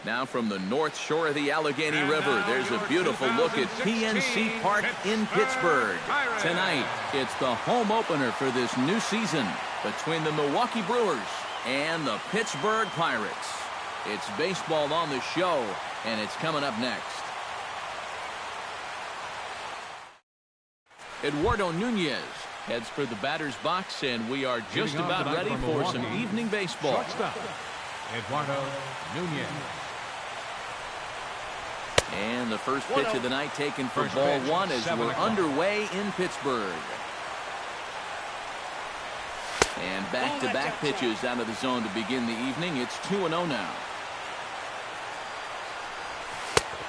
Now from the north shore of the Allegheny River, there's a beautiful look at PNC Park in Pittsburgh. Tonight, it's the home opener for this new season between the Milwaukee Brewers and the Pittsburgh Pirates. It's baseball on the show, and it's coming up next. Eduardo Nunez heads for the batter's box, and we are just about ready for some evening baseball. Eduardo Nunez. And the first pitch of the night taken for ball one as we're underway in Pittsburgh. And back-to-back pitches out of the zone to begin the evening. It's 2-0 now.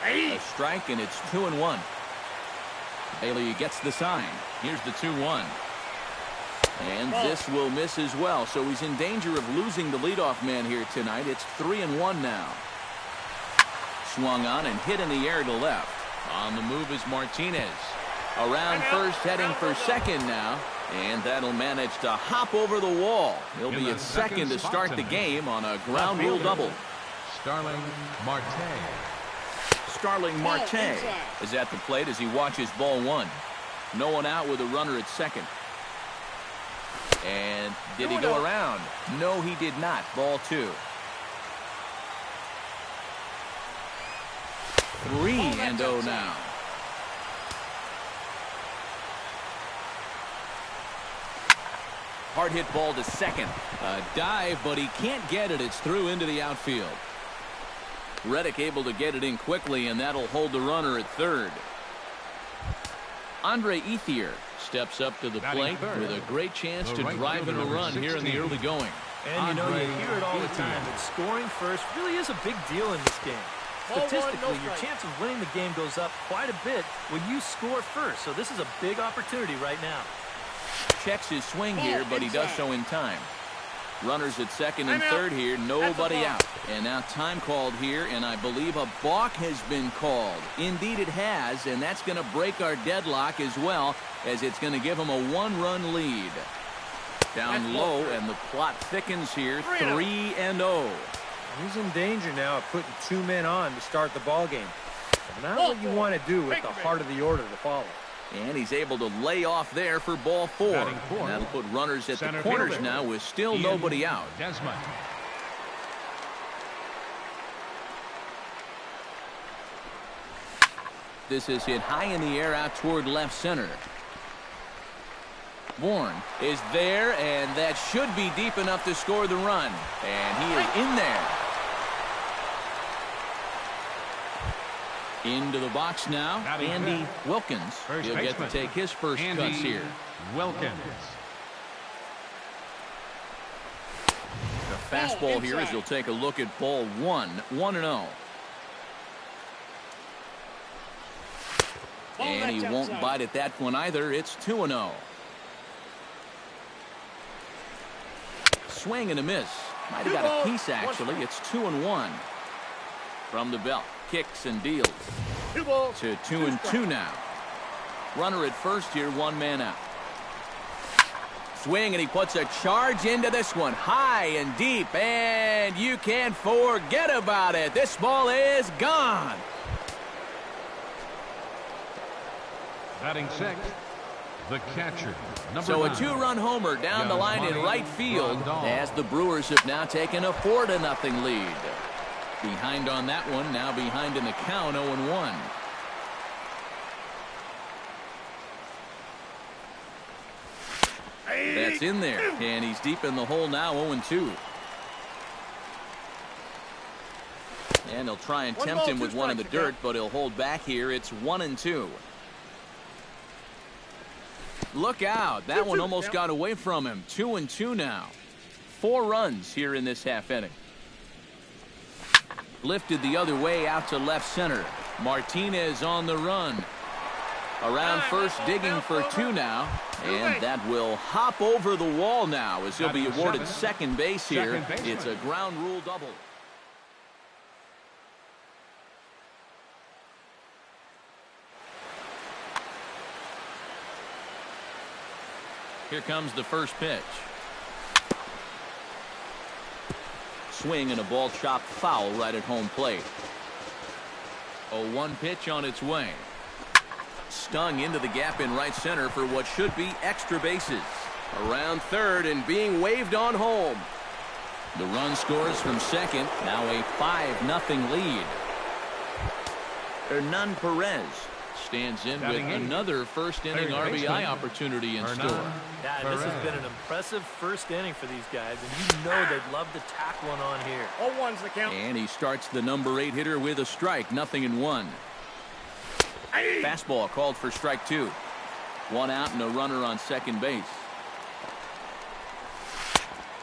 A strike, and it's 2-1. Bailey gets the sign. Here's the 2-1. And this will miss as well, so he's in danger of losing the leadoff man here tonight. It's 3-1 now. Swung on and hit in the air to left. On the move is Martinez. Around first, heading for second now. And that'll manage to hop over the wall. He'll be at second to start the game on a ground rule double. Starling Marte. Starling Marte is at the plate as he watches ball one. No one out with a runner at second. And did he go around? No, he did not. Ball two. 3-0 now. Hard hit ball to second. A dive, but he can't get it. It's through into the outfield. Reddick able to get it in quickly, and that'll hold the runner at third. Andre Ethier steps up to the plate with a great chance to drive in a run here in the early going. And you know, you hear it all the time, but scoring first really is a big deal in this game. Statistically, your chance of winning the game goes up quite a bit when you score first, so this is a big opportunity right now. Checks his swing here, but he does so in time. Runners at second and third here, nobody out. And now time called here, and I believe a balk has been called. Indeed it has, and that's going to break our deadlock as well, as it's going to give him a one-run lead. Down low, and the plot thickens here, 3-0. He's in danger now of putting two men on to start the ball game. Not what you want to do with the heart of the order to follow. And he's able to lay off there for ball four. And that'll put runners at the corners now with still nobody out. Desmond. This is hit high in the air out toward left center. Bourne is there, and that should be deep enough to score the run. And he is in there. Into the box now, Andy Wilkins. He'll get to take his first cuts here. Wilkins. The fastball here as he'll take a look at ball one, 1-0. And he won't bite at that one either. It's 2-0. Swing and a miss. Might have got a piece actually. It's 2-1. From the belt. Kicks and deals to 2-2 now. Runner at first here, one man out. Swing, and he puts a charge into this one, high and deep, and you can't forget about it. This ball is gone. Batting sixth, the catcher. So a two-run homer down the line in right field as the Brewers have now taken a 4-0 lead. Behind on that one, now behind in the count, 0-1. That's in there, and he's deep in the hole now, 0-2. And he'll try and tempt him with one in the dirt, but he'll hold back here. It's 1-2. Look out. That one almost got away from him. 2-2 now. 4 runs here in this half inning. Lifted the other way out to left center. Martinez on the run. Around first, digging for 2 now. And that will hop over the wall now as he'll be awarded second base here. It's a ground rule double. Here comes the first pitch. swing and a ball chopped foul right at home plate. 0-1 pitch on its way. Stung into the gap in right center for what should be extra bases. Around third and being waved on home. The run scores from second. Now a 5-0 lead. Hernan Perez stands in with another first inning RBI opportunity in store. Yeah, and this has been an impressive first inning for these guys, and you know they'd love to tack one on here. 0-1's the count. And he starts the number 8 hitter with a strike, 0-1. Fastball called for strike 2. 1 out and a runner on second base.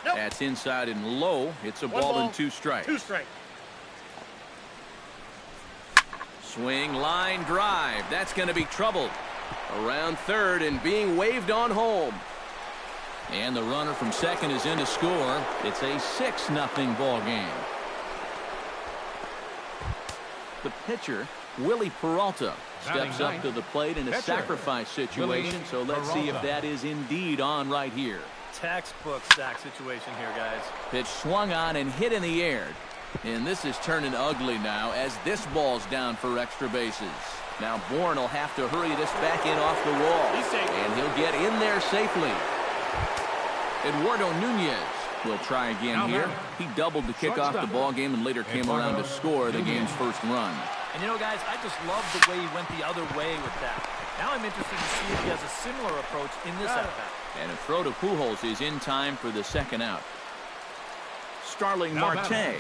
Nope. That's inside and low. It's a ball and 2 strikes. 2 strikes. Swing, line, drive. That's going to be troubled. Around third and being waved on home. And the runner from second is in to score. It's a 6-0 ball game. The pitcher, Willie Peralta, steps up to the plate in a sacrifice situation. So let's see if that is indeed on right here. Textbook sack situation here, guys. Pitch swung on and hit in the air. And this is turning ugly now as this ball's down for extra bases. Now Bourne will have to hurry this back in off the wall. And he'll get in there safely. Eduardo Nunez will try again here. He doubled to kick off the ball game and later came around to score the game's first run. And you know, guys, I just love the way he went the other way with that. Now I'm interested to see if he has a similar approach in this at-bat. And a throw to Pujols is in time for the second out. Starling Marte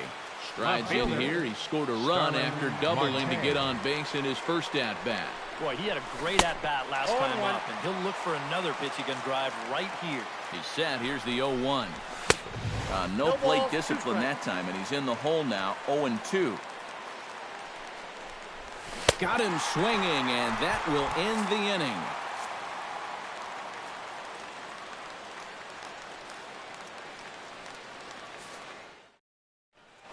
strides in here. He scored a run after doubling to get on base in his first at-bat. Boy, he had a great at-bat last time up, and he'll look for another pitch he can drive right here. He's set. Here's the 0-1. No plate discipline that time, and he's in the hole now, 0-2. Got him swinging, and that will end the inning.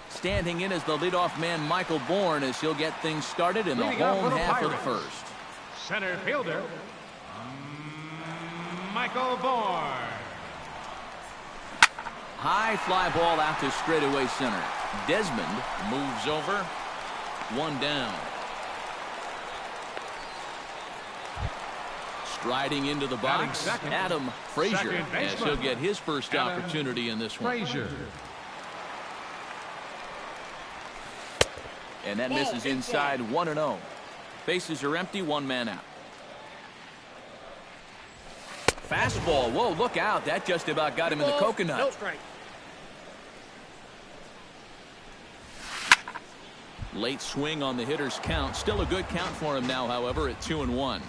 Standing in as the leadoff man, Michael Bourne, as he'll get things started in the home half of the first. Center fielder, Michael Bourne. High fly ball out to straightaway center. Desmond moves over. 1 down. Striding into the box, Adam Frazier, as he'll get his first opportunity in this one. And that misses inside 1-0. Bases are empty, 1 man out. Fastball. Whoa, look out. That just about got him in the coconut. No strike. Late swing on the hitter's count. Still a good count for him now, however, at 2-1.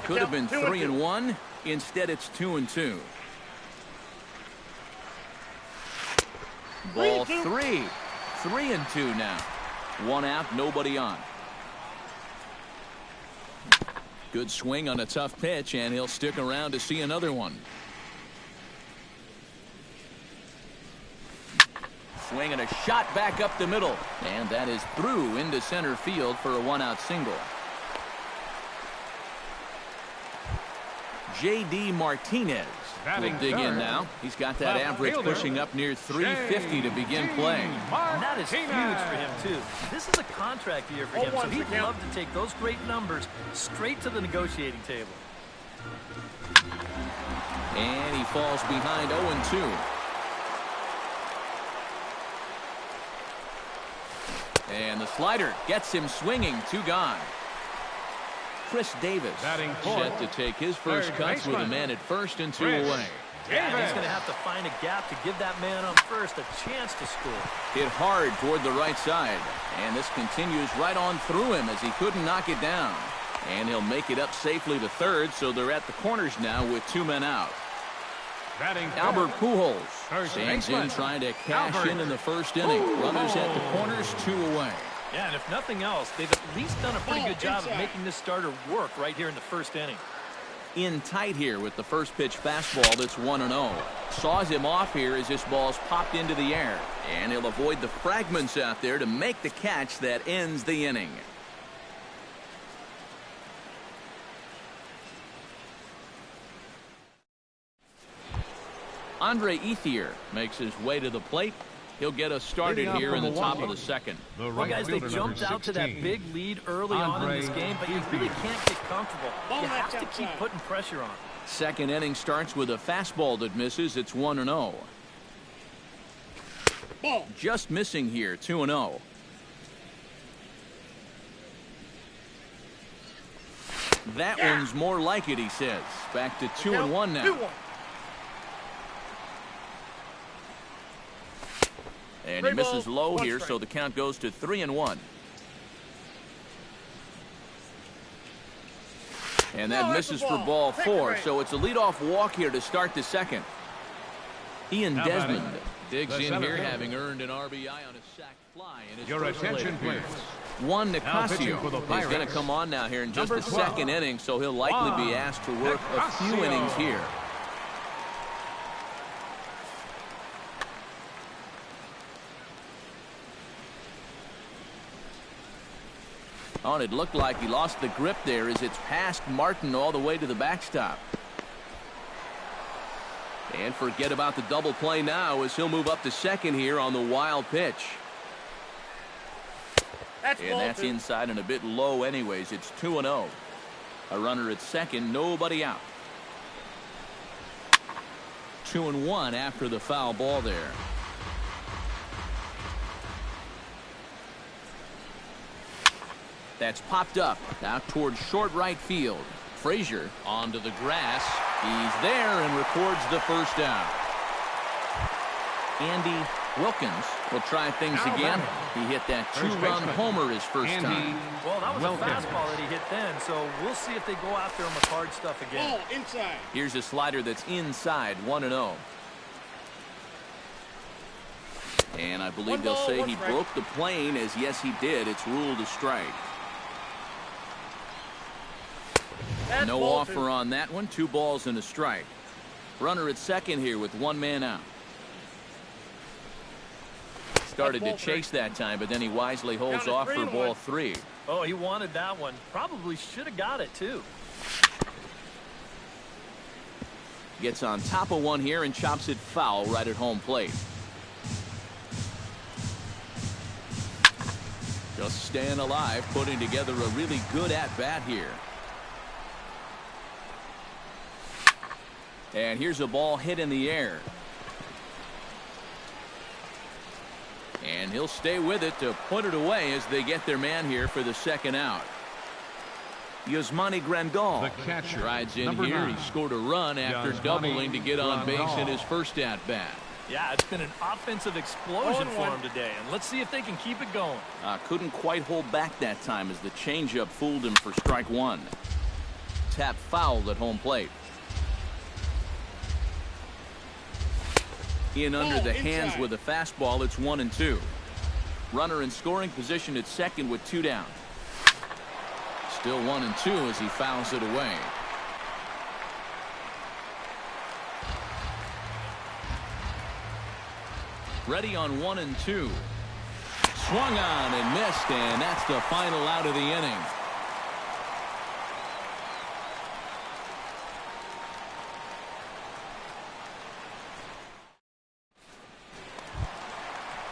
Could have been 3-1. Instead, it's 2-2. Ball 3. 3-2 now. 1 out, nobody on. Good swing on a tough pitch, and he'll stick around to see another one. Swing and a shot back up the middle. And that is through into center field for a 1-out single. J.D. Martinez will dig in now. He's got that average pushing up near 350 to begin play. And that is huge for him, too. This is a contract year for him, so he'd love to take those great numbers straight to the negotiating table. And he falls behind 0-2. And the slider gets him swinging. 2 gone. Chris Davis set to take his first cuts with a man at first and 2 away. Yeah, he's going to have to find a gap to give that man on first a chance to score. Hit hard toward the right side. And this continues right on through him as he couldn't knock it down. And he'll make it up safely to third, so they're at the corners now with 2 men out. Albert Pujols stands in trying to cash in the first inning. Runners at the corners, 2 away. Yeah, and if nothing else, they've at least done a pretty good job of making this starter work right here in the first inning. In tight here with the first pitch fastball that's 1-0. Saws him off here as this ball's popped into the air. And he'll avoid the fragments out there to make the catch that ends the inning. Andre Ethier makes his way to the plate. He'll get us started here in the top of the second. Well, guys, they jumped out to that big lead early on in this game, but you really can't get comfortable. You have to keep putting pressure on. Second inning starts with a fastball that misses. It's 1-0. Just missing here, 2-0. That one's more like it, he says. Back to 2-1 now. And he misses low here, so the count goes to 3-1. And that misses for ball 4, so it's a leadoff walk here to start the second. Ian Desmond digs in here, having earned an RBI on a sac fly. Your attention, please. Juan Nicasio is going to come on now here in just the second inning, so he'll likely be asked to work a few innings here. Oh, and it looked like he lost the grip there as it's past Martin all the way to the backstop. And forget about the double play now as he'll move up to second here on the wild pitch. And that's inside and a bit low anyways. It's 2-0. A runner at second, nobody out. 2-1 after the foul ball there. That's popped up out towards short right field. Frazier onto the grass. He's there and records the first out. Andy Wilkins will try things again. He hit that two-run homer his first time. Well, that was a fastball that he hit then, so we'll see if they go after him with hard stuff again. Inside. Here's a slider that's inside, 1-0. And I believe they'll say he broke the plane, as yes he did. It's ruled a strike. No offer on that one. 2 balls and a strike. Runner at second here with 1 man out. Started to chase that time, but then he wisely holds off for ball 3. Oh, he wanted that one. Probably should have got it, too. Gets on top of one here and chops it foul right at home plate. Just staying alive, putting together a really good at-bat here. And here's a ball hit in the air. And he'll stay with it to put it away as they get their man here for the second out. Yasmani Grandal rides in here. 9. He scored a run after doubling to get on base in his first at-bat. Yeah, it's been an offensive explosion for him today, and let's see if they can keep it going. Couldn't quite hold back that time as the changeup fooled him for strike 1. Tap fouled at home plate. In under the hands with a fastball. It's 1-2. Runner in scoring position at second with 2 down. Still 1-2 as he fouls it away. Ready on 1-2. Swung on and missed, and that's the final out of the inning.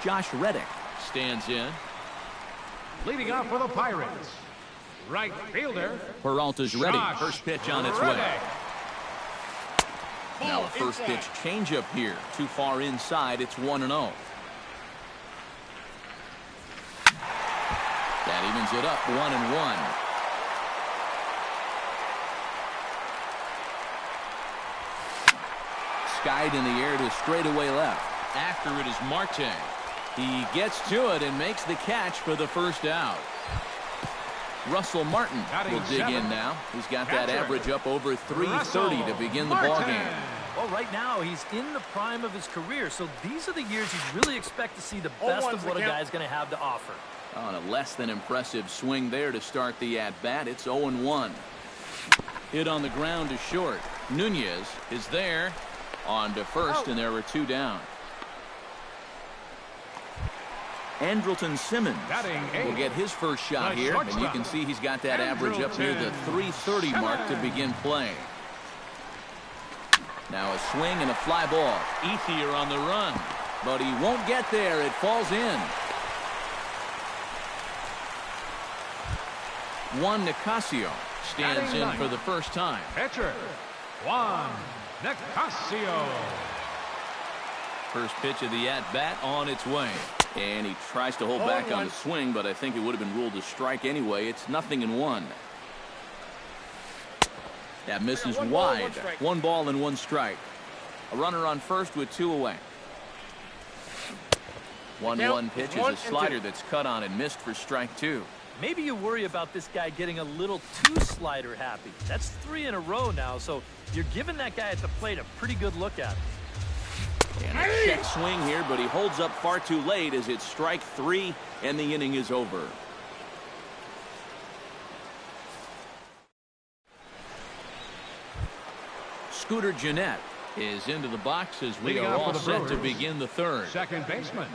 Josh Reddick stands in. Leading off for the Pirates, right fielder Peralta's ready. First pitch on its way. Now a first pitch changeup here. Too far inside. It's 1-0. That evens it up 1-1. Skied in the air to straightaway left. After it is Marte. He gets to it and makes the catch for the first out. Russell Martin will dig in now. He's got that average up over 330 to begin the ball game. Well, right now he's in the prime of his career, so these are the years you really expect to see the best of what a guy's going to have to offer. On a less than impressive swing there to start the at-bat. It's 0-1. Hit on the ground to short. Nunez is there on to first, and there were 2 down. Andrelton Simmons will get his first shot here, and you can see he's got that average up near the 330 mark to begin play. Now a swing and a fly ball. Ethier on the run, but he won't get there. It falls in. Juan Nicasio stands in for the first time. Pitcher, Juan Nicasio. First pitch of the at-bat on its way. And he tries to hold back on the swing, but I think it would have been ruled a strike anyway. It's 0-1. That misses wide. 1 ball and 1 strike. A runner on first with 2 away. 1-1 pitch is a slider that's cut on and missed for strike 2. Maybe you worry about this guy getting a little too slider happy. That's 3 in a row now, so you're giving that guy at the plate a pretty good look at it. And a check swing here, but he holds up far too late as it's strike 3 and the inning is over. Scooter Gennett is into the box as we are all set to begin the third. Second baseman,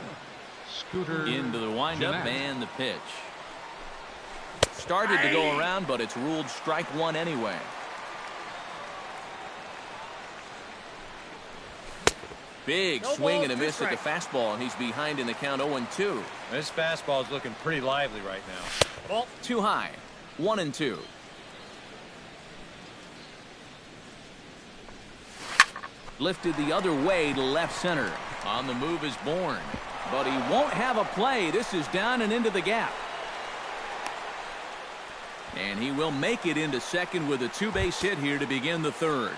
Scooter into the windup Gennett. And the pitch. Started to go around, but it's ruled strike 1 anyway. Big swing and a miss at the fastball, and he's behind in the count 0-2. This fastball is looking pretty lively right now. Too high. 1-2. Lifted the other way to left center. On the move is Bourne, but he won't have a play. This is down and into the gap. And he will make it into second with a 2-base hit here to begin the third.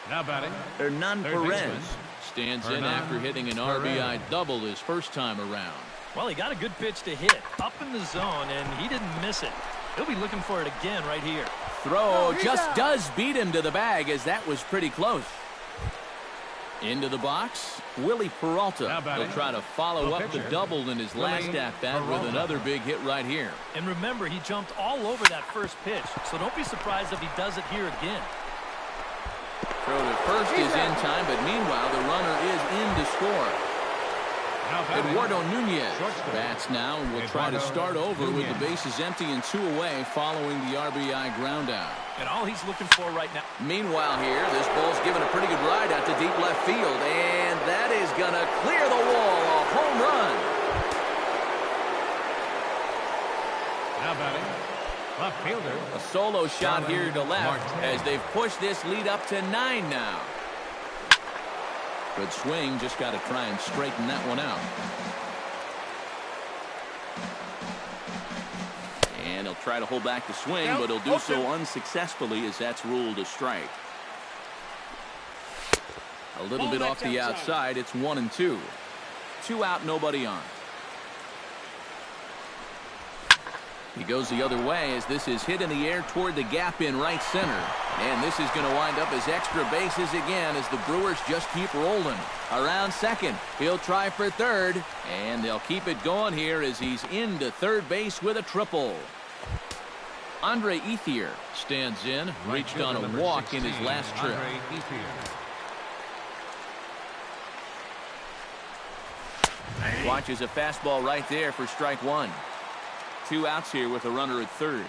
Now batting, Hernan third Perez baseman, stands in Hernan after hitting an RBI double his first time around. Well, he got a good pitch to hit up in the zone, and he didn't miss it. He'll be looking for it again right here. Throw just does beat him to the bag, as that was pretty close. Into the box, Willie Peralta. He'll try to follow up the double in his last at-bat with another big hit right here. And remember, he jumped all over that first pitch, so don't be surprised if he does it here again. Throw to first is in time, but meanwhile the runner is in to score. Eduardo Nunez bats now and will try to start over with the bases empty and 2 away following the RBI ground out. And all he's looking for right now. Meanwhile here, this ball's given a pretty good ride out to deep left field, and that is going to clear the wall. A home run. now batting, left fielder. A solo shot here to left as they've pushed this lead up to 9 now. Good swing, just got to try and straighten that one out. And he'll try to hold back the swing, but he'll do so unsuccessfully as that's ruled a strike. A little bit off the outside. It's 1-2. 2 out, nobody on. He goes the other way as this is hit in the air toward the gap in right center. And this is going to wind up as extra bases again as the Brewers just keep rolling. Around second, he'll try for third, and they'll keep it going here as he's into third base with a triple. Andre Ethier stands in, reached on a walk in his last trip. Watches a fastball right there for strike 1. 2 outs here with a runner at third.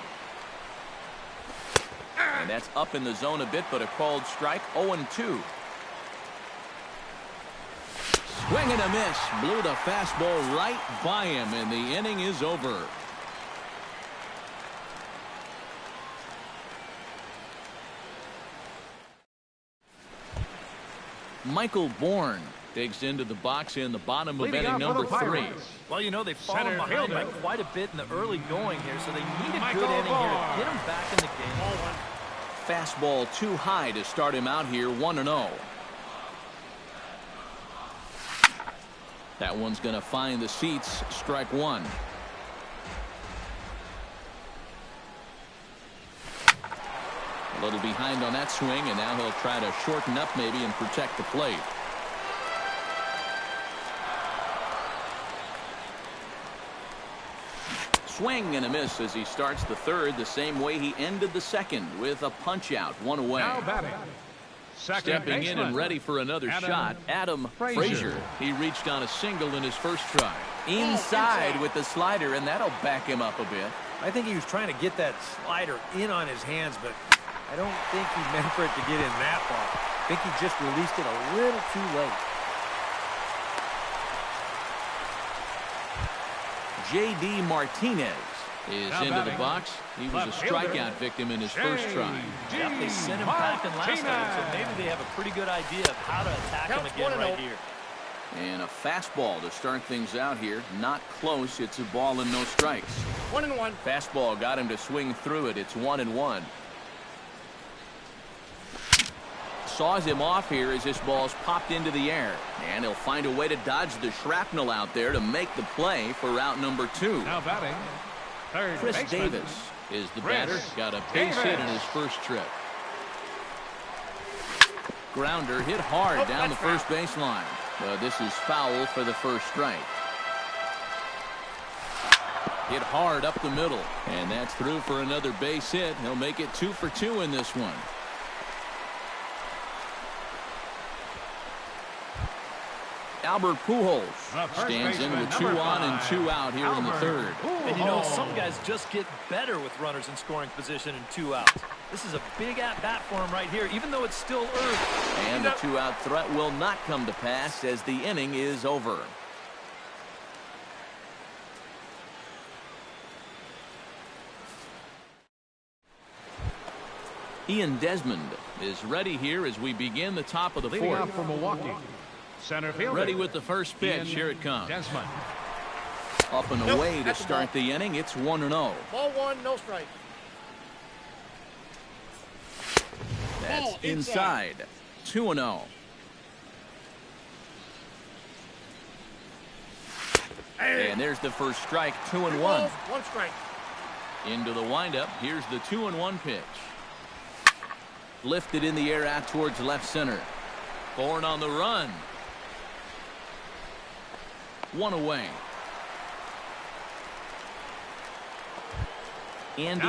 And that's up in the zone a bit, but a called strike. 0-2. Swing and a miss. Blew the fastball right by him, and the inning is over. Michael Bourne digs into the box in the bottom of inning number 3. Well, you know, they've fallen behind by quite a bit in the early going here, so they need a good inning here to get them back in the game. Fastball too high to start him out here, 1-0. That one's going to find the seats, strike 1. A little behind on that swing, and now he'll try to shorten up maybe and protect the plate. Swing and a miss as he starts the third the same way he ended the second with a punch out, 1 away. Now batting, Stepping in and ready for another shot, Adam Frazier. He reached on a single in his first try. Inside with the slider, and that'll back him up a bit. I think he was trying to get that slider in on his hands, but I don't think he meant for it to get in that ball. I think he just released it a little too late. J.D. Martinez is into the box. He was a strikeout victim in his first try. Yep, they sent him packing last time, so maybe they have a pretty good idea of how to attack him again right here. And a fastball to start things out here. Not close. It's a ball and no strikes. 1-1. Fastball got him to swing through it. It's 1-1. Saws him off here as this ball's popped into the air. And he'll find a way to dodge the shrapnel out there to make the play for out number 2. Now batting, third Chris baseman. Davis is the batter. Got a base hit in his first trip. Grounder hit hard down the first baseline. This is foul for the first strike. Hit hard up the middle. And that's through for another base hit. He'll make it 2 for 2 in this one. Albert Pujols stands in with 2 on and 2 out here in the third. And you know, some guys just get better with runners in scoring position and 2 outs. This is a big at-bat for him right here, even though it's still early. And the 2-out threat will not come to pass as the inning is over. Ian Desmond is ready here as we begin the top of the Leading fourth. off for Milwaukee, center fielder. Ready with the first pitch. Ian Here it comes. Desmond. Up and away to start the inning. It's 1-0. Ball 1, no strike. That's Ball inside. 2-0. And there's the first strike. 2-1. 1 strike. Into the windup. Here's the 2-1 pitch. Lifted in the air out towards left center. Born on the run. 1 away. Andy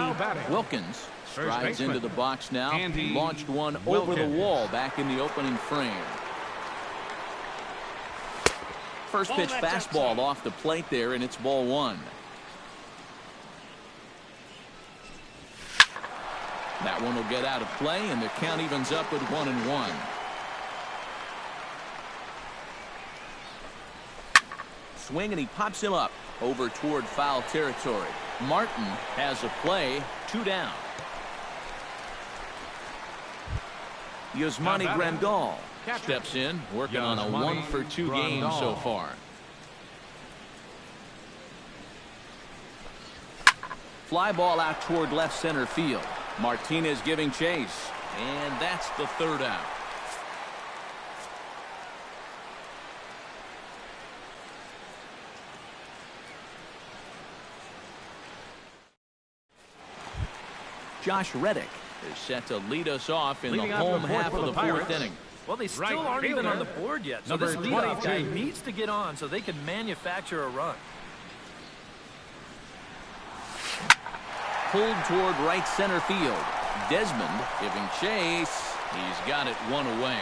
Wilkins strides into the box now. He launched one over the wall back in the opening frame. First pitch fastball off the plate there, and it's ball 1. That one will get out of play, and the count evens up at 1-1. Swing, and he pops him up over toward foul territory. Martin has a play. 2 down. Yasmani Grandal steps in, working on a 1-for-2 game so far. Fly ball out toward left center field. Martinez giving chase, and that's the 3rd out. Josh Reddick is set to lead us off in the home half of the 4th inning. Well, they still aren't even on the board yet, so this leadoff guy needs to get on so they can manufacture a run. Pulled toward right center field. Desmond giving chase. He's got it 1 away.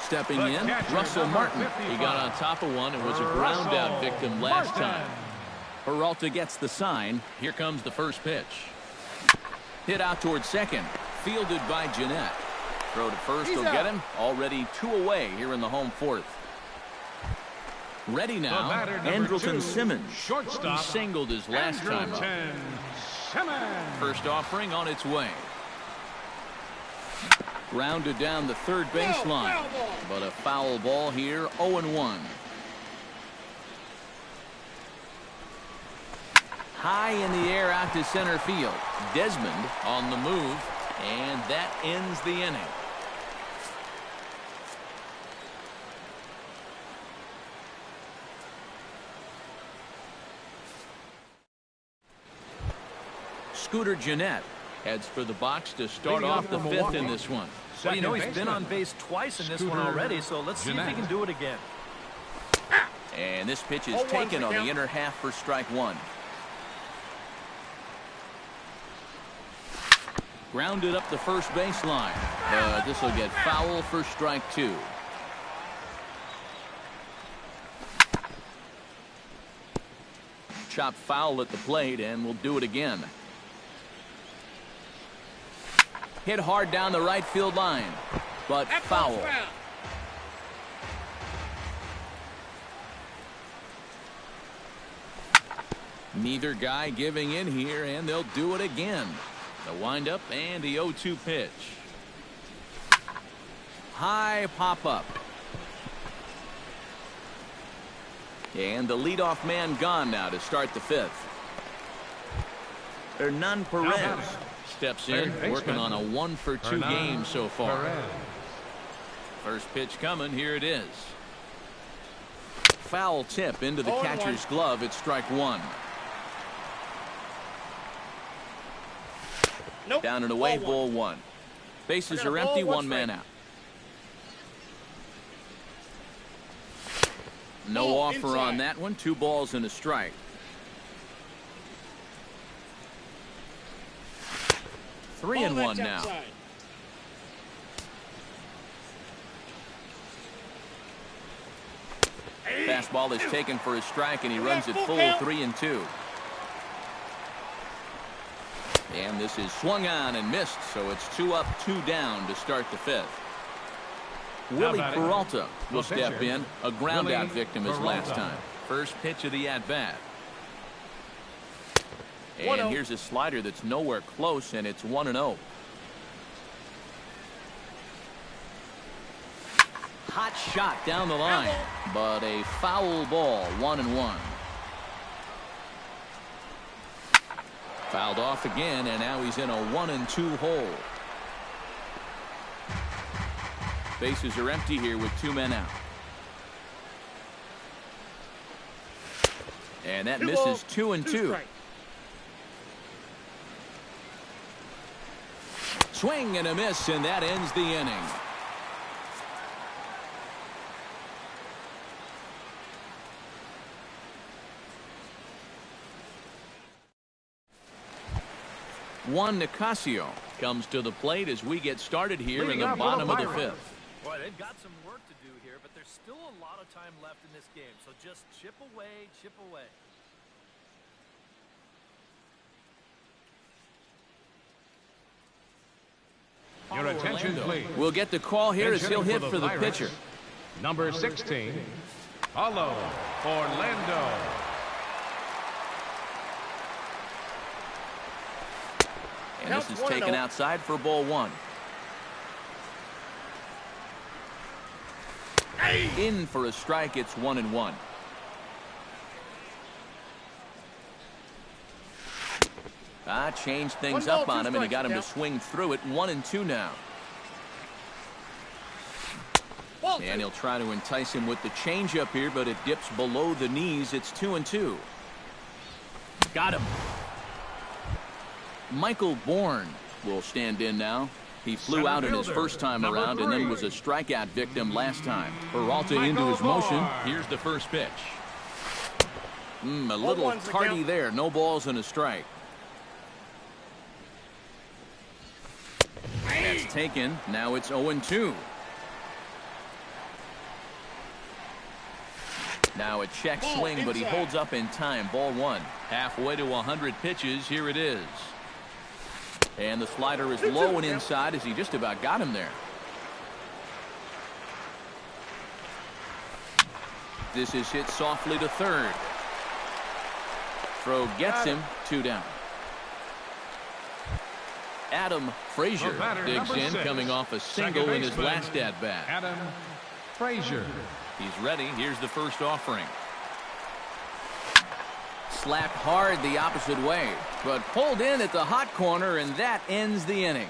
Stepping in, Russell Martin. He got on top of one and was a ground out victim last time. Peralta gets the sign. Here comes the first pitch. Hit out toward second. Fielded by Jeanette. Throw to first will get him. Already 2 away here in the home 4th. Ready now, Andrelton Simmons. He singled his last time up. First offering on its way. Grounded down the third baseline. But a foul ball here, 0-1. High in the air out to center field. Desmond on the move, and that ends the inning. Scooter Jeanette heads for the box to start off the 5th in this one. Well, you know, he's been on base twice in this one already, so let's see if he can do it again. And this pitch is taken on the inner half for strike 1. Grounded up the first baseline. This will get foul for strike 2. Chop foul at the plate, and we'll do it again. Hit hard down the right field line, but foul. Neither guy giving in here, and they'll do it again. The windup and the 0-2 pitch. High pop-up. And the leadoff man gone now to start the fifth. Hernan Perez steps in, working on a 1-for-2 game so far. First pitch coming, here it is. Foul tip into the catcher's glove. It's strike one. Nope. Down and away, ball one. Bases are empty, one man out. No offer on that one. 2 balls and a strike. Three and one now. Fastball is taken for a strike, and he runs it full 3-2. And this is swung on and missed, so it's 2 up, 2 down to start the fifth. Willie Peralta will step in, a ground-out victim as last time. First pitch of the at-bat. And here's a slider that's nowhere close, and it's 1-0. Hot shot down the line, but a foul ball, 1-1. Fouled off again, and now he's in a 1-2 hole. Bases are empty here with 2 men out. And that misses 2-2. Swing and a miss, and that ends the inning. Juan Nicasio comes to the plate as we get started here in the bottom of the fifth. Boy, they've got some work to do here, but there's still a lot of time left in this game. So just chip away, chip away. Your attention, please. We'll get the call here as he'll hit for the pitcher. Number 16, Paulo Orlando. And this is taken outside for ball one. In for a strike. It's 1-1. Changed things up on him, and he got him to swing through it. 1-2 now. And he'll try to entice him with the changeup here, but it dips below the knees. It's 2-2. Got him. Michael Bourne will stand in now. He flew out in his first time around and then was a strikeout victim last time. Peralta into his motion. Here's the first pitch. A little tardy there. No balls and a strike. That's taken. Now it's 0-2. Now a check swing, but he holds up in time. Ball one. Halfway to 100 pitches. Here it is. And the slider is low and inside as he just about got him there. This is hit softly to third. Throw gets him. 2 down. Adam Frazier digs in, coming off a single in his last at-bat. Adam Frazier. He's ready. Here's the first offering. Slapped hard the opposite way, but pulled in at the hot corner, and that ends the inning.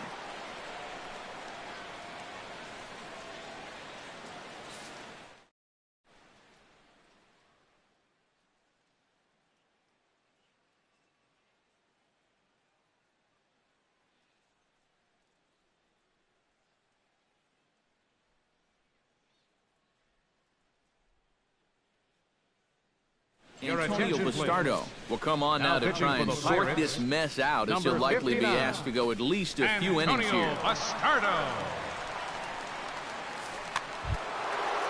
Antonio Bastardo will come on now to try and sort this mess out, as he'll likely be asked to go at least a few innings here. Bastardo.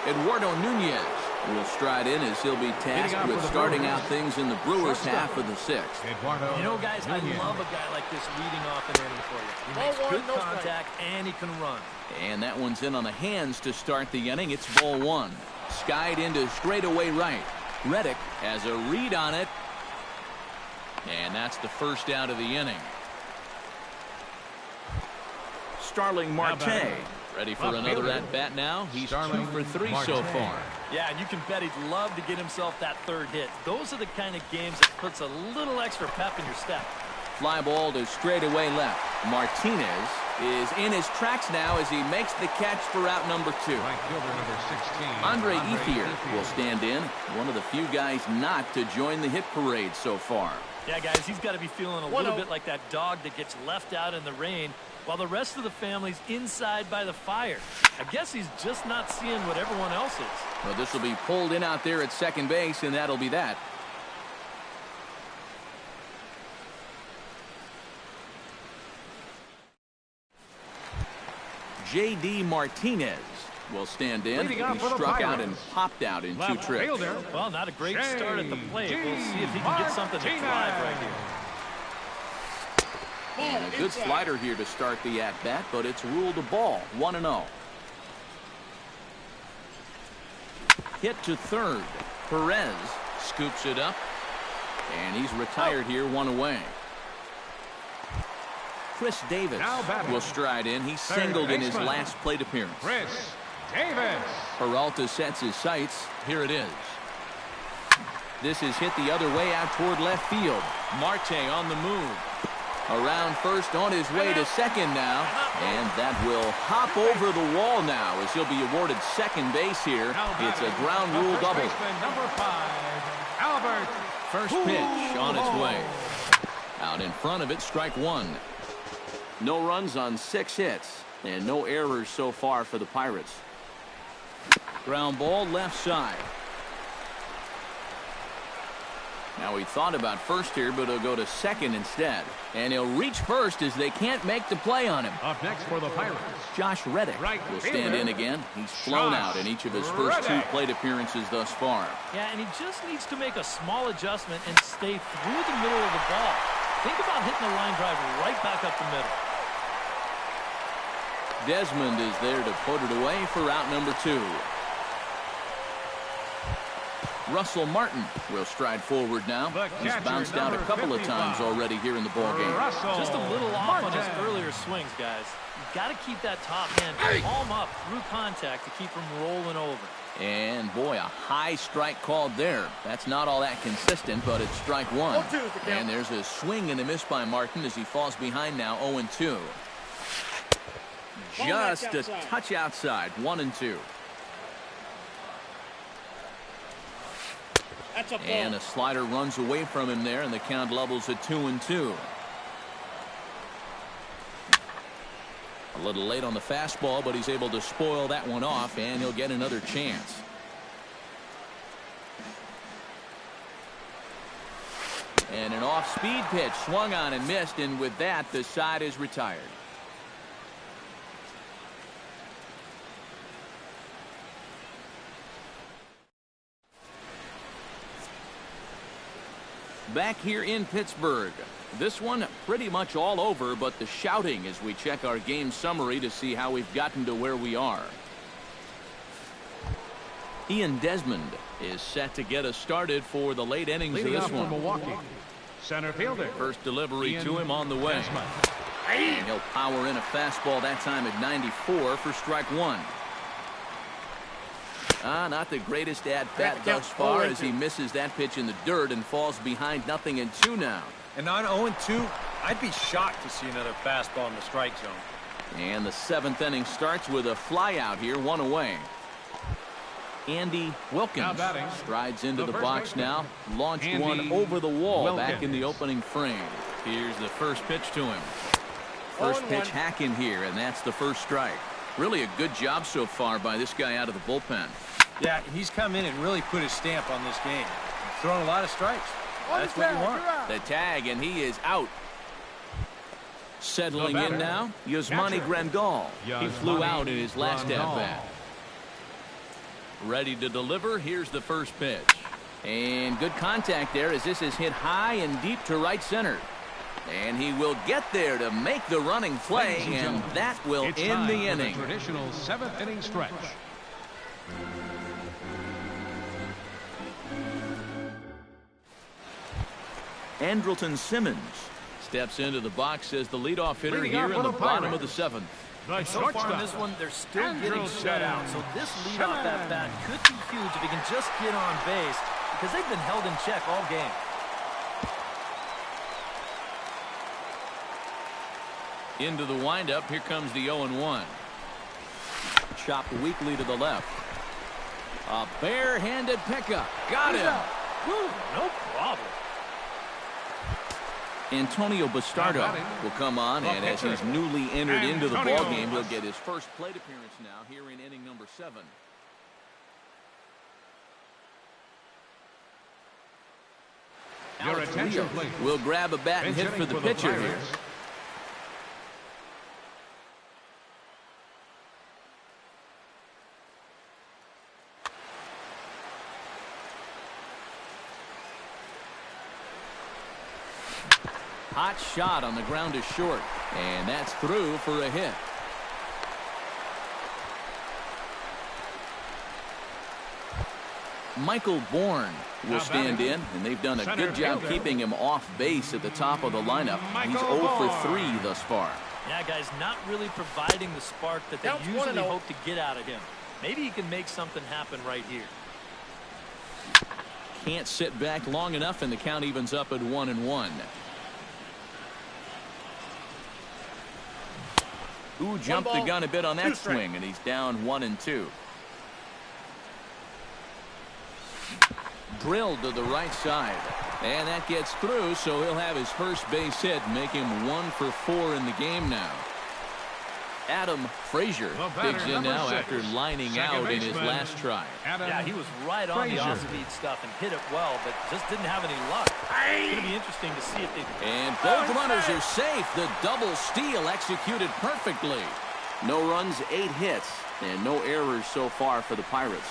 Eduardo Nunez will stride in as he'll be tasked with starting out things in the Brewers' half of the sixth. You know, guys, I love a guy like this leading off an inning for you. He makes good contact and he can run. And that one's in on the hands to start the inning. It's ball one. Skied into straightaway right. Reddick has a read on it. And that's the first out of the inning. Starling Marte ready for another at-bat now. He's 2 for 3 so far. Yeah, and you can bet he'd love to get himself that third hit. Those are the kind of games that puts a little extra pep in your step. Fly ball to straightaway left. Martinez is in his tracks now as he makes the catch for out number 2. Right fielder number 16. Andre Ethier will stand in. One of the few guys not to join the hit parade so far. Yeah, guys, he's got to be feeling a little bit like that dog that gets left out in the rain while the rest of the family's inside by the fire. I guess he's just not seeing what everyone else is. Well, this will be pulled in out there at second base, and that'll be that. J.D. Martinez will stand in. He struck out and popped out in 2 trips. Well, not a great start at the plate. We'll see if he can get something to drive right here. And a good slider here to start the at-bat, but it's ruled a ball. 1-0. Hit to third. Perez scoops it up, and he's retired here, 1 away. Chris Davis will stride in. He singled in his last plate appearance. Chris Davis. Peralta sets his sights. Here it is. This is hit the other way out toward left field. Marte on the move. Around first, on his way to second now. And that will hop over the wall now as he'll be awarded second base here. It's a ground rule double. Number 5, Albert. First pitch on its way. Out in front of it, strike 1. No runs on 6 hits. And no errors so far for the Pirates. Ground ball left side. Now he thought about first here, but he'll go to second instead. And he'll reach first as they can't make the play on him. Up next for the Pirates, Josh Reddick will stand in again. He's flown out in each of his first 2 plate appearances thus far. Yeah, and he just needs to make a small adjustment and stay through the middle of the ball. Think about hitting a line drive right back up the middle. Desmond is there to put it away for out number 2. Russell Martin will stride forward now. He's bounced out a couple of times already here in the ballgame. Just a little off on his earlier swings, guys. You've got to keep that top hand palm up through contact to keep him rolling over. And boy, a high strike called there. That's not all that consistent, but it's strike 1. And there's a swing and a miss by Martin as he falls behind now 0-2. Just a touch outside, 1-2. And a slider runs away from him there, and the count levels at 2-2. A little late on the fastball, but he's able to spoil that one off, and he'll get another chance. And an off-speed pitch swung on and missed, and with that, the side is retired. Back here in Pittsburgh. This one pretty much all over, but the shouting as we check our game summary to see how we've gotten to where we are. Ian Desmond is set to get us started for the late innings of this one. Milwaukee, center fielder. First delivery to him on the way. And he'll power in a fastball that time at 94 for strike 1. Not the greatest at-bat thus far as he misses that pitch in the dirt and falls behind 0-2 now. And on 0-2, I'd be shocked to see another fastball in the strike zone. And the 7th inning starts with a fly out here, 1 away. Andy Wilkins strides into the box now. Launched one over the wall back in the opening frame. Here's the first pitch to him. First pitch hack in here, and that's the first strike. Really a good job so far by this guy out of the bullpen. Yeah, he's come in and really put his stamp on this game. He's thrown a lot of strikes. That's what you want. The tag, and he is out. Settling in now, Yasmani Grandal. He flew out in his last at-bat. Ready to deliver. Here's the first pitch. And good contact there as this is hit high and deep to right center. And he will get there to make the running play, and that will end the inning. Traditional 7th inning stretch. Andrelton Simmons steps into the box as the leadoff hitter here in the bottom of the 7th. And so far in this one, they're still getting shut out. So this leadoff at bat could be huge if he can just get on base, because they've been held in check all game. Into the windup. Here comes the 0-1. Chopped weakly to the left. A barehanded pickup. Got him. Woo, no problem. Antonio Bastardo will come on, and as he's newly entered into the ballgame, he'll get his first plate appearance now here in inning number 7. Your attention, please. Will grab a bat and hit for the pitcher here. Hot shot on the ground is short, and that's through for a hit. Michael Bourne will stand in, and they've done a good job keeping him off base at the top of the lineup. He's 0 for 3 thus far. Yeah, guys, not really providing the spark that they usually hope to get out of him. Maybe he can make something happen right here. Can't sit back long enough, and the count evens up at 1-1. Ooh, jumped the gun a bit on that swing, and he's down 1-2. Drilled to the right side, and that gets through, so he'll have his first base hit, make him 1 for 4 in the game now. Adam Frazier digs in now after lining out in his last try. Yeah, he was right on the off-speed stuff and hit it well, but just didn't have any luck. It's going to be interesting to see if they... And both runners are safe. The double steal executed perfectly. No runs, 8 hits, and no errors so far for the Pirates.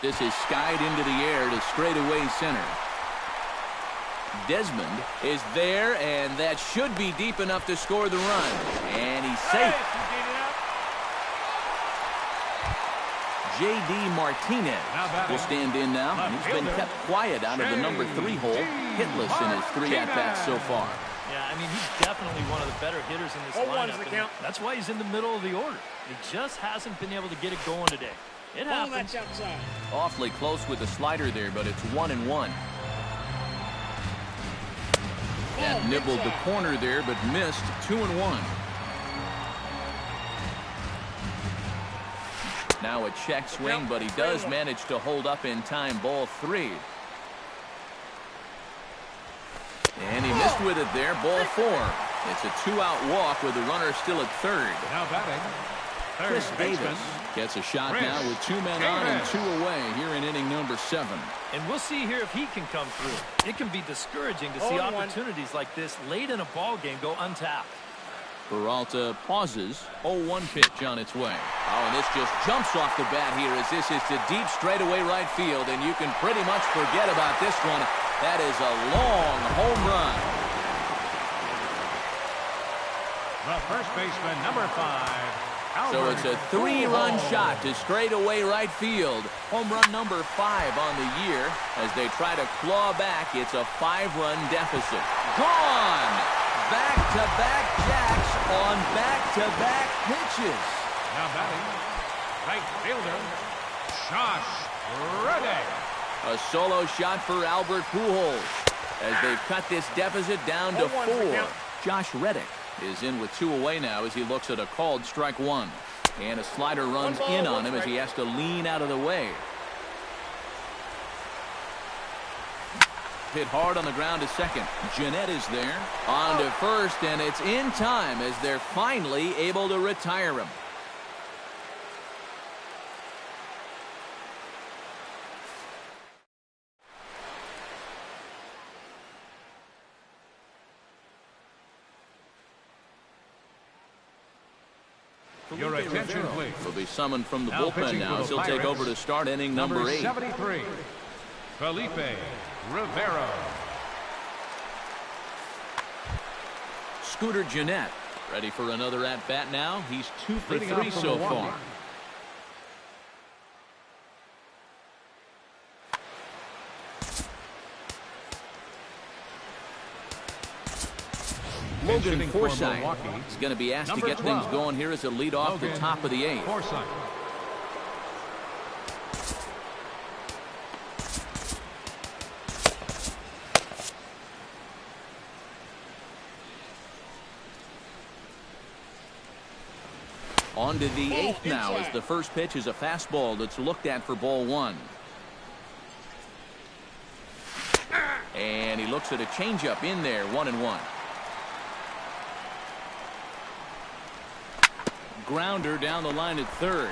This is skied into the air to straightaway center. Desmond is there, and that should be deep enough to score the run. And he's safe. J.D. Martinez will stand in now, and he's been kept quiet out of the number 3 hole, hitless in his 3 at-bats so far. Yeah, I mean, he's definitely one of the better hitters in this lineup. That's why he's in the middle of the order. He just hasn't been able to get it going today. It happens. Awfully close with the slider there, but it's 1-1. That nibbled the corner there, but missed. 2-1. Now a check swing, but he does manage to hold up in time. Ball 3. And he missed with it there. Ball 4. It's a 2-out walk with the runner still at third. Now batting, Chris Davis gets a shot now with 2 men on and 2 away here in inning number 7. And we'll see here if he can come through. It can be discouraging to see opportunities like this late in a ball game go untapped. Peralta pauses. 0-1 pitch on its way. Oh, and this just jumps off the bat here as this is to deep straightaway right field, and you can pretty much forget about this one. That is a long home run. the first baseman, number 5. So it's a 3-run shot to straightaway right field. Home run number 5 on the year as they try to claw back. It's a 5-run deficit. Gone! Back-to-back jacks on back-to-back pitches. Now batting, right fielder, Josh Reddick. A solo shot for Albert Pujols as they've cut this deficit down to 4. Josh Reddick is in with 2 away now as he looks at a called strike 1. And a slider runs in on him as he has to lean out of the way. Hit hard on the ground to second. Jeanette is there. On to first, and it's in time as they're finally able to retire him. Your attention, please. Will be summoned from the Now bullpen pitching now for as the he'll take Pirates, over to start inning number 8. 73, Felipe Rivera. Scooter Gennett ready for another at-bat now. He's 2 for Leading 3 off from so Milwaukee. far. Logan Hitting for Forsythe Milwaukee, is going to be asked to number get things 12, going here as a lead off the Logan top of the 8th. Forsythe. On to the 8th now as the first pitch is a fastball that's looked at for ball 1. And he looks at a changeup in there, 1-1. Grounder down the line at third.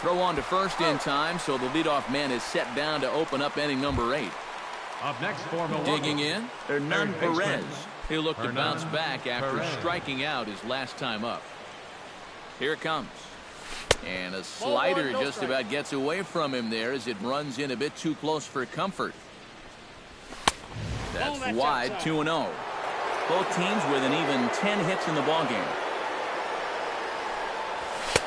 Throw on to first in time, so the leadoff man is set down to open up inning number 8. Up next for Milwaukee. Digging in, Hernan Third baseman, Perez. He'll look to Hernan bounce back after Perez. striking out his last time up. Here it comes. And a slider no just strike. about gets away from him there as it runs in a bit too close for comfort. That's that's wide, outside. 2-0. Both teams with an even 10 hits in the ballgame.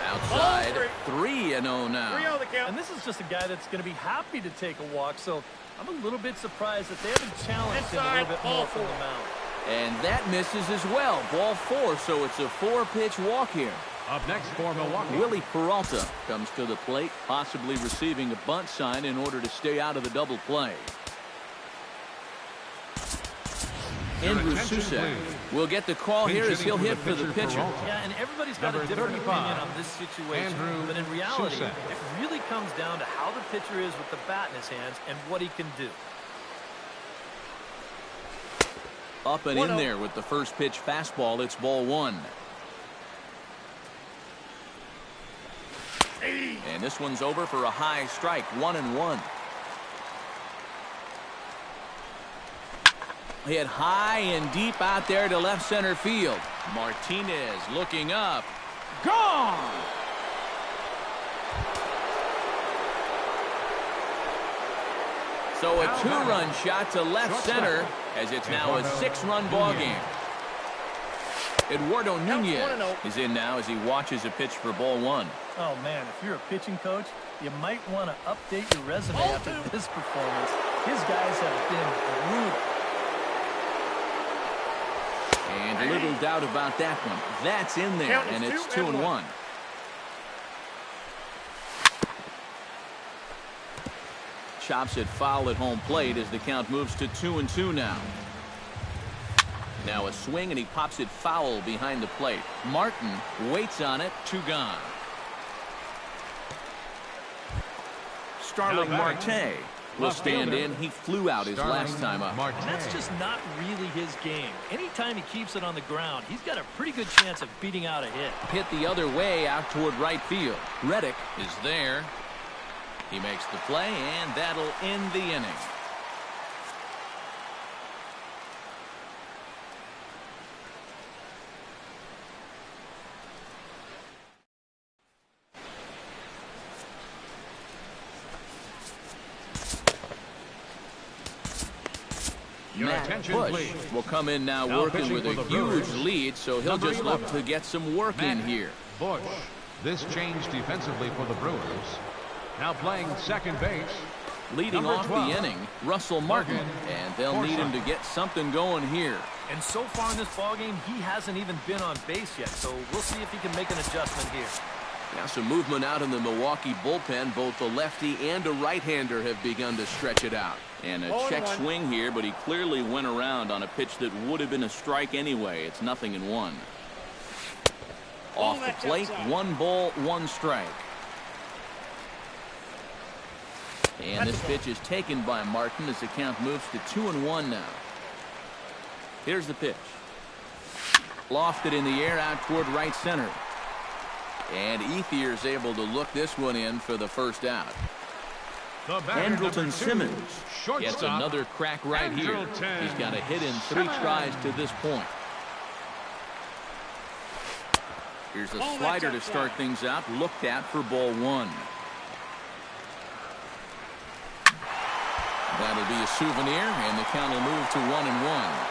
Outside, 3-0 now. 3-0 the count. And this is just a guy that's going to be happy to take a walk, so I'm a little bit surprised that they haven't challenged him a Inside, little bit ball more from 4. the mound. And that misses as well. Ball 4, so it's a 4-pitch walk here. Up next for Milwaukee. Willie Peralta comes to the plate, possibly receiving a bunt sign in order to stay out of the double play. Your Andrew attention, Susak please. will get the call Pinch here as hitting he'll for the hit for the pitcher, pitcher. Peralta. Yeah, and everybody's got Number a different 35, opinion on this situation. Andrew But in reality, Susak. it really comes down to how the pitcher is with the bat in his hands and what he can do. Up and in there with the first pitch fastball. It's ball 1. And this one's over for a high strike, 1-1. Hit high and deep out there to left center field. Martinez looking up. Gone! So a 2-run shot to left center as it's now a 6-run ball game. Eduardo Nunez is in now as he watches a pitch for ball 1. Oh, man, if you're a pitching coach, you might want to update your resume after this performance. His guys have been brutal. And little doubt about that one. That's in there, Count is and it's 2-1. 2-1. Chops it foul at home plate as the count moves to 2-2 now. Now a swing, and he pops it foul behind the plate. Martin waits on it. 2 gone. Starling Now batting. Marte will Left stand fielder. in. He flew out his last time up. Marte. And that's just not really his game. Anytime he keeps it on the ground, he's got a pretty good chance of beating out a hit. Hit the other way out toward right field. Reddick is there. He makes the play, and that'll end the inning. Your Matt attention, Bush please. will come in now Now working pitching with a for the huge Brewers, lead, so he'll number just look 11, to get some work in Matt here. Bush. This change defensively for the Brewers. Now playing second base. Leading Number off 12, the inning, Russell Martin, Logan and they'll need him to Forsythe. get something going here. And so far in this ballgame, he hasn't even been on base yet, so we'll see if he can make an adjustment here. Now some movement out in the Milwaukee bullpen. Both the lefty and a right-hander have begun to stretch it out. And a 0-1. check swing here, but he clearly went around on a pitch that would have been a strike anyway. It's 0-1. Off the that's plate, outside. 1 ball, 1 strike. And this pitch is taken by Martin as the count moves to 2-1 now. Here's the pitch. Lofted in the air out toward right center. And Ethier's able to look this one in for the first out. The batter, number 2, Andrelton Simmons gets shortstop, another crack right here. Andrelton He's got a hit in 3 tries to this point. Here's a slider to start things out, looked at for ball one. That'll be a souvenir, and the count will move to 1-1.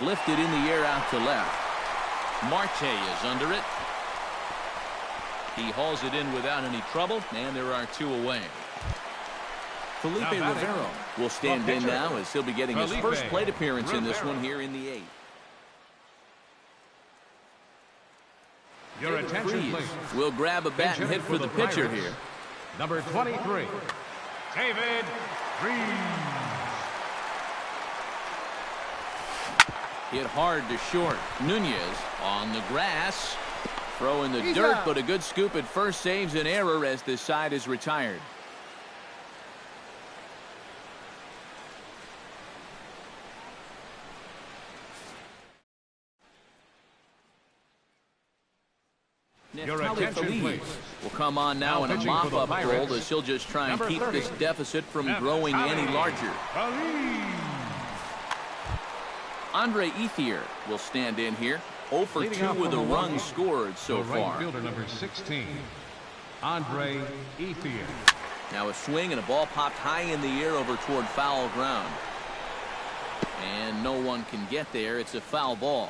Lifted in the air out to left. Marte is under it. He hauls it in without any trouble, and there are two away. Felipe Rivero will stand in now as he'll be getting his first plate appearance in this one here in the 8th. Your attention, please. Will grab a bat and hit for the pitcher here. Number 23, David Freese. Hit hard to short. Nunez on the grass. Throw in the dirt, but a good scoop at first saves an error as this side is retired. Your attention, please. Will come on now in a mop-up role as he'll just try and keep this deficit from growing any larger. Andre Ethier will stand in here. 0 for 2 with a run scored so far. Right fielder number 16, Andre Ethier. Now a swing and a ball popped high in the air over toward foul ground. And no one can get there. It's a foul ball.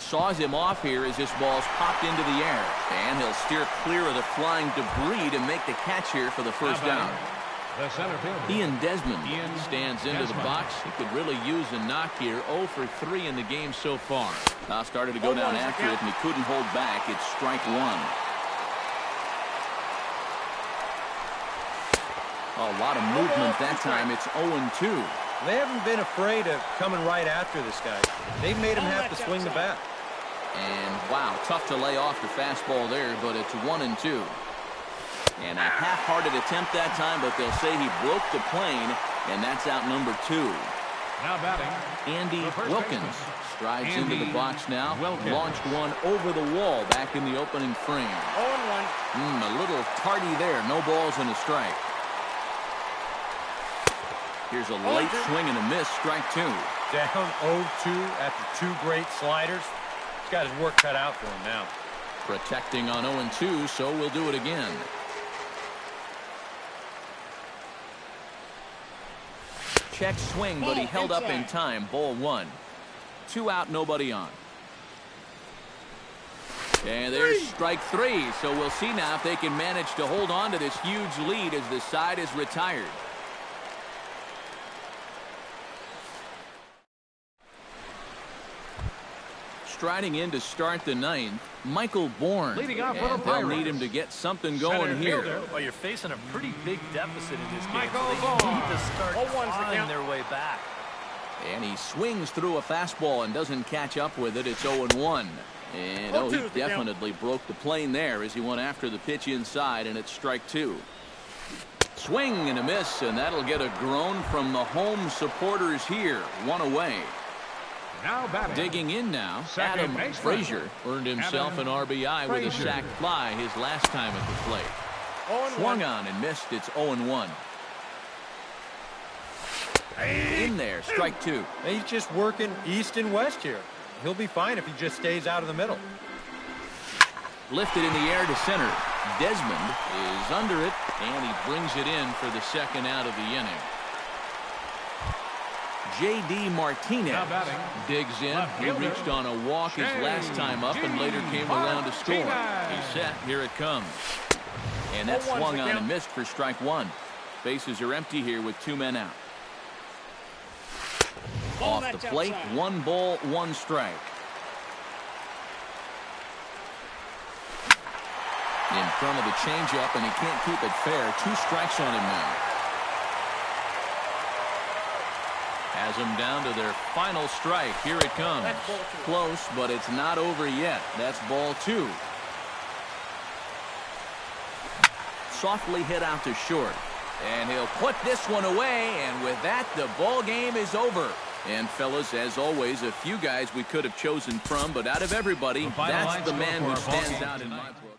Saws him off here as this ball's popped into the air. And he'll steer clear of the flying debris to make the catch here for the first down. The center fielder, Ian Desmond stands into the box. He could really use a knock here. 0 for 3 in the game so far. Now started to go down after it, and he couldn't hold back. It's strike one. A lot of movement that time. It's 0-2. They haven't been afraid of coming right after this guy. They've made him have to swing the bat. And wow, tough to lay off the fastball there, but it's 1-2. And a half-hearted attempt that time, but they'll say he broke the plane, and that's out number 2. Now batting, Andy Wilkins strides into the box now. Launched one over the wall back in the opening frame. 0-1. A little tardy there. No balls and a strike. Here's a late swing and a miss. Strike 2. Down 0-2 after 2 great sliders. He's got his work cut out for him now. Protecting on 0-2, so we'll do it again. Check swing, but he held up in time. Ball 1. 2 out, nobody on. And there's strike 3. So we'll see now if they can manage to hold on to this huge lead as the side is retired. Striding in to start the 9th, Michael Bourne. Leading off for the And they'll Pirates. need him to get something going here. Well, you're facing a pretty big deficit in this game. Michael So they Bourne. need to start 0-1's the clawing count. their way back. And he swings through a fastball and doesn't catch up with it. It's 0-1. And he 0-2's the count. definitely broke the plane there as he went after the pitch inside, and it's strike 2. Swing and a miss, and that'll get a groan from the home supporters here. 1 away. now batting, Digging in now, Second Adam baseman. Frazier earned himself an RBI with a Frazier. sac fly his last time at the plate. 0-1. Swung on and missed. It's 0-1. In there, strike 2. He's just working east and west here. He'll be fine if he just stays out of the middle. Lifted in the air to center. Desmond is under it, and he brings it in for the second out of the inning. J.D. Martinez Now batting, digs in. left He fielder, reached on a walk his last time up and later came around to score. Martinez. He's set. Here it comes. And that 0-1's swung the on count. and missed for strike 1. Bases are empty here with 2 men out. Off the plate, 1 ball, 1 strike. In front of the changeup, and he can't keep it fair. 2 strikes on him now. Has him down to their final strike. Here it comes. That's ball 2. Close, but it's not over yet. That's ball 2. Softly hit out to short. And he'll put this one away, and with that, the ball game is over. And fellas, as always, a few guys we could have chosen from, but out of everybody, The final that's line the score man for who our ball stands game out in tonight. my book.